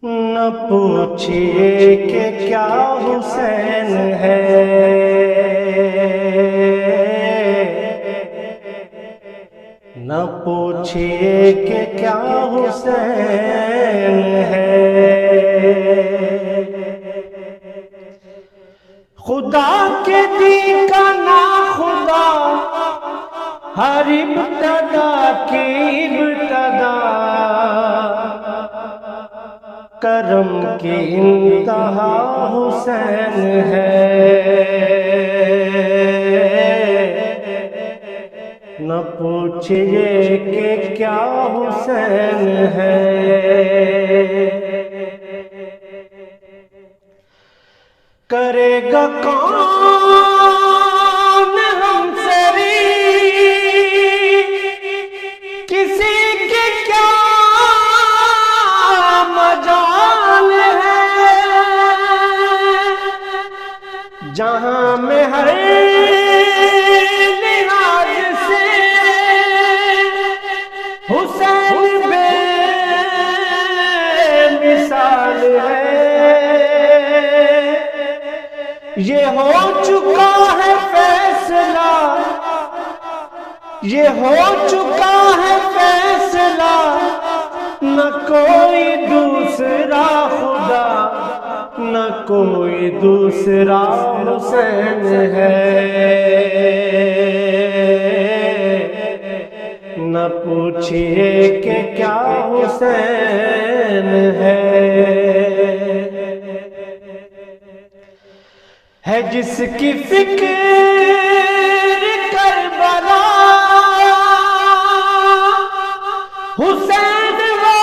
نہ پوچھئے کہ کیا حسین ہے، نہ پوچھئے کہ کیا حسین ہے۔ خدا کے دین کا نا خدا ہر ابتدا کی ابتدا، کرم کی انتہا حسین ہے۔ نہ پوچھئے کہ کیا حسین ہے، کرے گا کون ہم سری کسی کے کیا مجال ہے، جہاں میں ہر لحاظ سے حسین بے مثال ہے۔ یہ ہو چکا ہے فیصلہ، یہ ہو چکا ہے فیصلہ، نہ کوئی دوسرا خدا، نہ کوئی دوسرا حسین ہے۔ نہ پوچھئے کہ کیا حسین ہے جس کی فکر کربلا، حسین وہ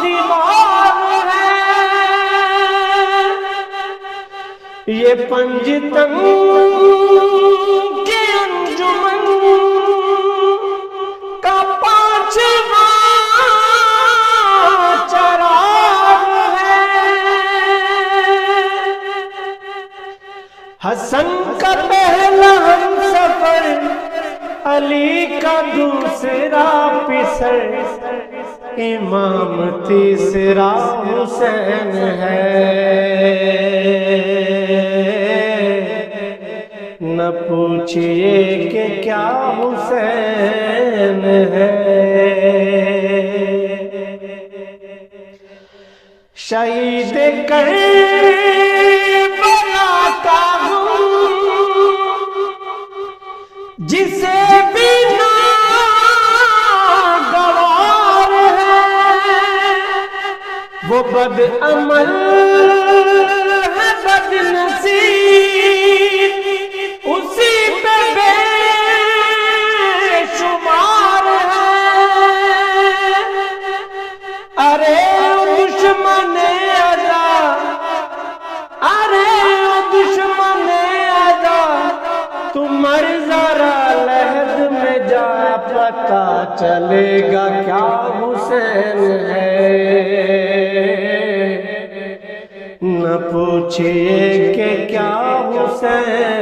دیوار ہے۔ یہ پنجتن کے انجمن کا پانچواں چراغ ہے۔ حسن کا پہلا ہم سفر، علی کا دوسرا پسر، امام تیسرا حسین ہے۔ نہ پوچھئے کہ کیا حسین ہے۔ شہید کربلا کا ہوں جسے بھی ناگوار ہے، وہ بد عمل ہے بد نصیب، اسی پہ بے شمار ہے۔ ارے دشمن ادا، ارے دشمن ادا، تم مر ذرا لحد میں جا، پتا چلے گا کیا حسین ہے۔ نہ پوچھئے کہ کیا حسین